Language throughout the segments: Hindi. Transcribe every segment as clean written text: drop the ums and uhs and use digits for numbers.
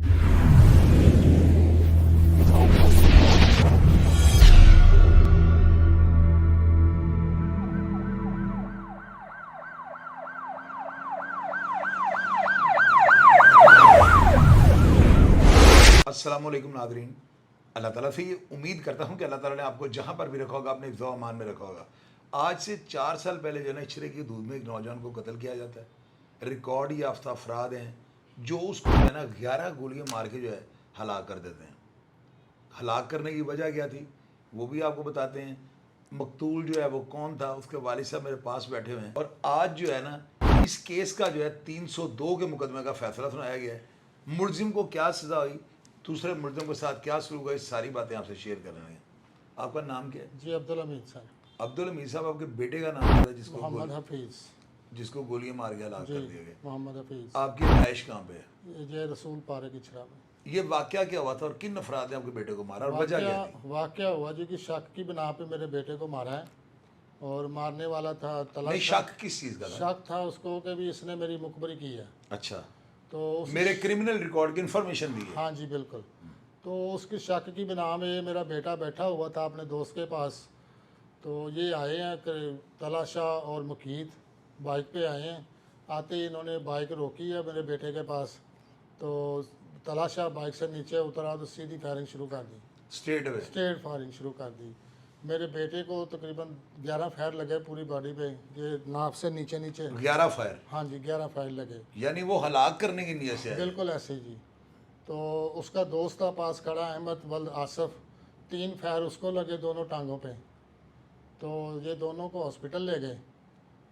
अस्सलाम वालेकुम नादरीन। अल्लाह ताला से ये उम्मीद करता हूँ कि अल्लाह ताला ने आपको जहाँ पर भी रखा होगा अपने हिफ्ज़ व अमान में रखा होगा। आज से 4 साल पहले जो है ना इशरे की दूध में एक नौजवान को कत्ल किया जाता है। रिकॉर्ड याफ्ता अफराद हैं जो उसको जो है ना 11 गोलियाँ मार के जो है हलाक कर देते हैं। हलाक करने की वजह क्या थी वो भी आपको बताते हैं। मकतूल जो है वो कौन था, उसके वालिद साहब मेरे पास बैठे हुए हैं और आज जो है ना इस केस का जो है 302 के मुकदमे का फैसला सुनाया गया है। मुलजिम को क्या सज़ा हुई, दूसरे मुलजिम के साथ क्या सलूक है, सारी बातें आपसे शेयर कर रहे हैं। आपका नाम क्या है? जी अब्दुल हमीद साहब। अब्दुल हमीद साहब, आपके बेटे का नाम है मोहम्मद हफीज़, जिसको गोलियां मार के हलाक कर दिया गया? मोहम्मद हफीज़। आपकी रहाइश कहाँ पे है? ये रसूल पारे की छरा में। ये वाकया क्या हुआ था और किन अफराद ने आपके बेटे को मारा और वजह क्या थी? वाकया हुआ जी कि शक की बिना पे मेरे बेटे को मारा है और मारने वाला था नहीं, शक किस चीज़ का था? शक था उसको कि भी इसने मेरी मुखबरी की है। अच्छा, तो मेरे क्रिमिनल रिकॉर्ड की इंफॉर्मेशन दी है? हाँ जी बिल्कुल। तो उसकी शक की बिना में मेरा बेटा बैठा हुआ था अपने दोस्त के पास। तो ये आए हैं तलाशा और मुकीत बाइक पे आए हैं। आते ही इन्होंने बाइक रोकी है मेरे बेटे के पास। तो तलाशा बाइक से नीचे उतरा तो सीधी फायरिंग शुरू कर दी। स्ट्रेट फायरिंग शुरू कर दी। मेरे बेटे को तकरीबन 11 फायर लगे पूरी बॉडी पे, ये नाक से नीचे नीचे 11 फायर? हाँ जी 11 फायर लगे। यानी वो हलाक करने की नीयत से? बिल्कुल ऐसे जी। तो उसका दोस्त था पास खड़ा अहमद वल्द आसफ, 3 फायर उसको लगे दोनों टांगों पे। तो ये दोनों को हॉस्पिटल ले गए।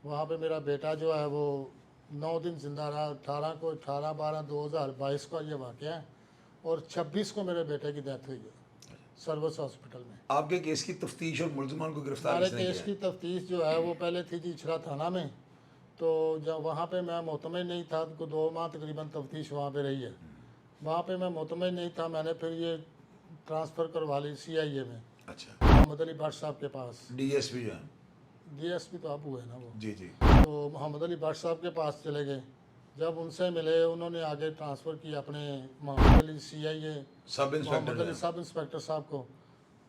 वहाँ पे मेरा बेटा जो है वो 9 दिन जिंदा रहा। 18/12/2022 का ये वाक़या है और 26 को मेरे बेटे की डेथ हुई है सर्विस हॉस्पिटल में। आपके केस की तफ्तीश और मुलजमान को गिरफ्तार हमारे किसने केस किया? की तफ्तीश जो है वो पहले थी जी इछरा थाना में। तो जब वहाँ पे मैं मोतमिन नहीं था तो 2 माह तकरीबन तफ्तीश वहाँ पे रही है। वहाँ पे मैं मोतमिन नहीं था, मैंने फिर ये ट्रांसफ़र करवा ली CIA में। अच्छा, मोहम्मद अली भट्ट साहब के पास। DSP जो है? DSP तो आप हुए ना वो। जी जी। तो मोहम्मद अली भट्ट साहब के पास चले गए। जब उनसे मिले उन्होंने आगे ट्रांसफ़र किया अपने मोहम्मद अली CIA सब मोहम्मद अली इंस्पेक्टर? सब इंस्पेक्टर साहब को।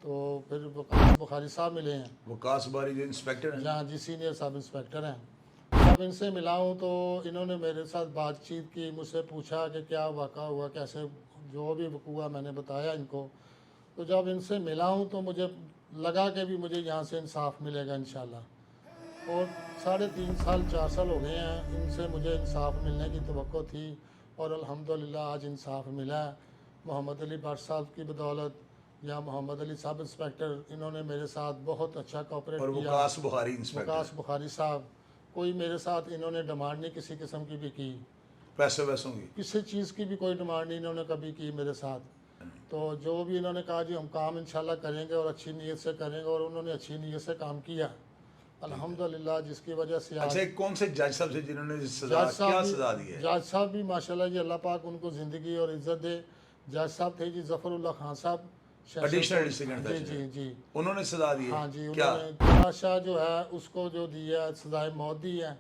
तो फिर वकास बुखारी साहब मिले हैं, वकास बारी जो इंस्पेक्टर हैं? जहाँ जी सीनियर सब इंस्पेक्टर हैं। जब इनसे मिला हूँ तो इन्होंने मेरे साथ बातचीत की, मुझसे पूछा कि क्या वाक़ा हुआ, कैसे जो भी हुआ मैंने बताया इनको। तो जब इनसे मिला हूँ तो मुझे लगा कि भी मुझे यहाँ से इंसाफ मिलेगा इंशाल्लाह। और 3.5 साल 4 साल हो गए हैं इनसे मुझे इंसाफ मिलने की तवक्को थी और अल्हम्दुलिल्लाह आज इंसाफ मिला है। मोहम्मद अली भट्ट साहब की बदौलत या मोहम्मद अली सब इंस्पेक्टर, इन्होंने मेरे साथ बहुत अच्छा कोऑपरेट और किया। वकास बुखारी इंस्पेक्टर? वकास बुखारी साहब, कोई मेरे साथ इन्होंने डिमांड नहीं किसी किस्म की भी की, पैसे वैसों की? किसी चीज़ की भी कोई डिमांड नहीं इन्होंने कभी की मेरे साथ। तो जो भी इन्होंने कहा जी हम काम इंशाल्लाह करेंगे और अच्छी नीयत से करेंगे, और उन्होंने अच्छी नीयत से काम किया अल्हम्दुलिल्लाह, जिसकी वजह से आज अच्छा, कौन से जज साहब से जिन्होंने सजा, क्या सजा दी है? जज साहब भी माशाल्लाह जी अल्लाह पाक उनको ज़िंदगी और इज़्ज़त दे। जज साहब थे जी ज़फ़रुल्लाह खान साहब, एडिशनल डिस्ट्रिक्ट जी जी जी। उन्होंने सजा दी है? हाँ जी, क्या? उन्होंने तलाशा जो है उसको जो दी है सजाए मौत दी है,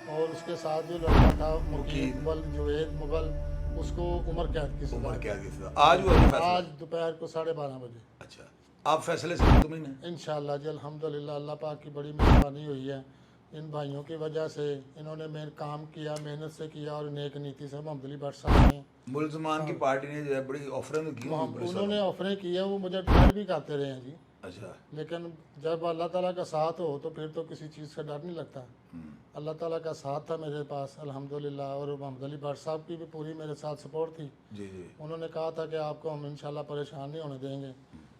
और उसके साथ जो लड़का था मुकीत वल जुवेद मुगल, उसको उम्र कैद की सजा। उम्र कैद की सजा आज हुआ है फैसला? आज दोपहर को 12:30 बजे। अच्छा, आप फैसले से मुतमिन हैं? इंशाल्लाह जी अल्हम्दुलिल्लाह, अल्लाह पाक की बड़ी मेहरबानी हुई है। इन भाइयों की वजह से इन्होंने मेरे काम किया, मेहनत से किया और नेक नीति से। मोहम्मद अली भट्ट साहब ने, मुलजमान की पार्टी ने जो है बड़ी ऑफरें की होंगी पुलिस वालों उन्होंने ऑफरें की है, वो मुझे डर भी करते रहे हैं जी। अच्छा, लेकिन जब अल्लाह ताला का साथ हो तो फिर तो किसी चीज़ का डर नहीं लगता। अल्लाह ताला का साथ था मेरे पास अल्हम्दुलिल्लाह, और मोहम्मद अली भट्ट साहब की भी पूरी मेरे साथ सपोर्ट थी। जी जी। उन्होंने कहा था कि आपको हम इंशाल्लाह परेशान नहीं होने देंगे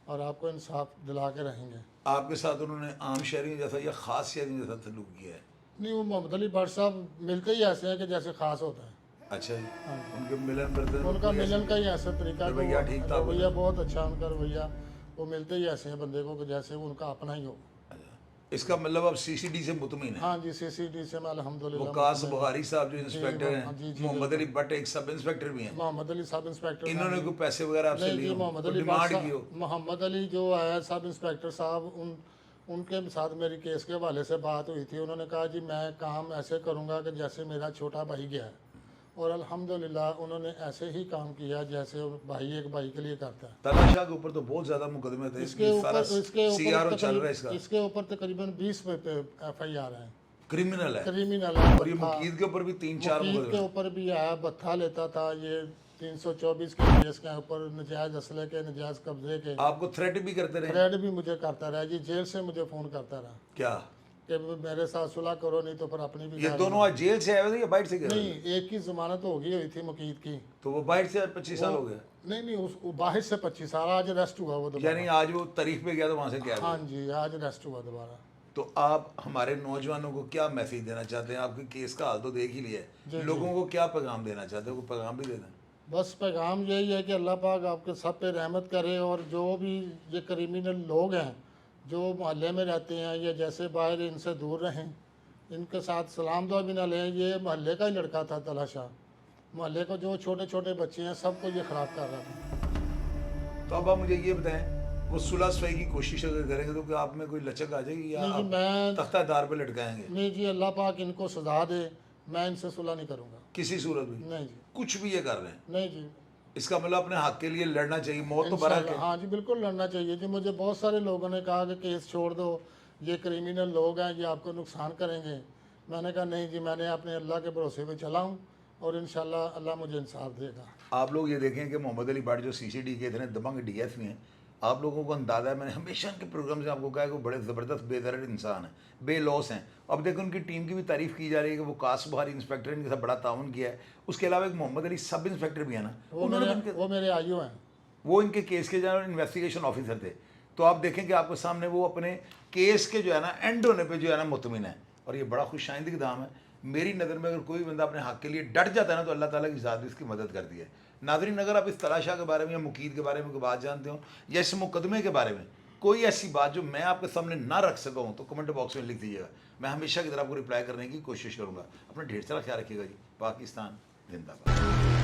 और आपको इंसाफ दिला के रहेंगे। आपके साथ उन्होंने आम शहरियों जैसा या ख़ास शहरियों जैसा सलूक किया है? नहीं, वो मोहम्मद अली भट्ट साहब मिलते ही ऐसे हैं कि जैसे ख़ास होता है। अच्छा जी। हाँ। उनके मिलन बर्तन, उनका मिलन का ही ऐसा तरीका, रवैया ठीक था? रवैया बहुत अच्छा उनका रवैया। वो मिलते ही ऐसे हैं बंदे को कि जैसे वो उनका अपना ही हो। अच्छा। इसका मतलब आप CCD से मुतमिन है? हाँ जी, CCD से मैं अल्हम्दुलिल्लाह। वकास बुखारी साहब जो इंस्पेक्टर हाँ, जी, हैं, जी, मोहम्मद अली भट्ट एक सब इंस्पेक्टर भी हैं, मोहम्मद अली सब इंस्पेक्टर। इन्होंने कोई पैसे वगैरह आपसे नहीं लिए जी, हो? मोहम्मद कोई अली डिमांड भट्ट की हो? मोहम्मद अली जो है सब इंस्पेक्टर साहब, उनके साथ मेरी केस के हवाले से बात हुई थी। उन्होंने कहा जी मैं काम ऐसे करूँगा कि जैसे मेरा छोटा भाई गया है, और अल्हम्दुलिल्लाह उन्होंने ऐसे ही काम किया जैसे भाई एक भाई के लिए करता है। तलाशा के ऊपर तो बहुत ज्यादा मुकदमे थे, इसके ऊपर CRO चल रहा है इसका, इसके ऊपर तकरीबन 20 FIR है, क्रिमिनल है। क्रिमिनल है। और ये मुकीद के ऊपर भी 3-4 मुकीद के मुकदमे। ऊपर भी आया, भत्था लेता था, ये 324 के केस के ऊपर नजायज असले के, नजायज कब्जे के। आपको थ्रेट भी करते रहे? थ्रेड भी मुझे करता रहा जी, जेल से मुझे फ़ोन करता रहा क्या कि मेरे साथ सुलह करो नहीं तो फिर अपनी भी ये जान दोनों आज जेल से आए हुए थे या बाहर से गए? नहीं, एक की जमानत हो गई हुई थी मुकीद की। तो वो बाहर से 25 साल हो गए? नहीं, वो बाहर से 25 साल, आज अरेस्ट हुआ वो दोबारा। यानी आज वो तारीख पे गया तो वहां से क्या? हाँ जी, आज अरेस्ट हुआ दोबारा। तो आप हमारे नौजवानों को क्या मैसेज देना चाहते हैं? आपके केस का हाल तो देख ही लिया है, लोगों को क्या पैगाम देना चाहते हैं? कोई पैगाम भी दे दें। बस पैगाम यही है कि अल्लाह पाक आपके सब पे रहमत करे, और जो भी ये क्रिमिनल लोग हैं जो मोहल्ले में रहते हैं या जैसे बाहर, इनसे दूर रहें, इनके साथ सलाम दुआ भी ना लें। ये मोहल्ले का ही लड़का था तलाशा, मोहल्ले को जो छोटे छोटे बच्चे हैं सबको ये ख़राब कर रहा था। तो अब आप मुझे ये बताएं, वो सुलह सफाई की कोशिश अगर करेंगे तो क्या आप में कोई लचक आ जाएगी या नहीं जी, आप मैं तख्तादार पे लटकाएंगे? नहीं जी, अल्लाह पाक इनको सजा दे, मैं इनसे सुलह नहीं करूँगा किसी सूरत में? नहीं जी, कुछ भी ये कर रहे हैं, नहीं जी। इसका मतलब अपने हक के लिए लड़ना चाहिए, मौत तो बरा इंशाल्लाह, हाँ जी, बिल्कुल लड़ना चाहिए जी। मुझे बहुत सारे लोगों ने कहा कि केस छोड़ दो, ये क्रिमिनल लोग हैं, ये आपको नुकसान करेंगे। मैंने कहा नहीं जी, मैंने अपने अल्लाह के भरोसे पे चला हूँ और इंशाल्लाह अल्लाह मुझे इंसाफ देगा। आप लोग ये देखें कि मोहम्मद अली भट्ट जो CCD के इतने दबंग DSP हैं, आप लोगों को अंदाज़ा है, मैंने हमेशा उनके प्रोग्राम से आपको कहा है कि वो बड़े ज़बरदस्त बेदर्द इंसान हैं, बेलौस हैं। अब देखो उनकी टीम की भी तारीफ़ की जा रही है कि वो कास बुहारी इंस्पेक्टर इनके साथ बड़ा ताउन किया है। उसके अलावा एक मोहम्मद अली सब इंस्पेक्टर भी है ना, वो मेरे आयु हैं। वो इनके केस के जो इन्वेस्टिगेशन ऑफिसर थे। तो आप देखें कि आपके सामने वो अपने केस के जो है ना एंड होने पे जो है ना मुतमिन है, और ये बड़ा खुशाइंदगी दाम है। मेरी नज़र में अगर कोई बंदा अपने हक के लिए डट जाता है ना तो अल्लाह ताला की ज़ात भी इसकी मदद करती है। नाज़रीन, अगर आप इस तलाशा के बारे में या मुकीद के बारे में कोई बात जानते हो या इस मुकदमे के बारे में कोई ऐसी बात जो मैं आपके सामने ना रख सका हूँ तो कमेंट बॉक्स में लिख दीजिएगा। मैं हमेशा की तरह आपको रिप्लाई करने की कोशिश करूँगा। अपना ढेर सारा ख्याल रखिएगा जी। पाकिस्तान जिंदाबाद।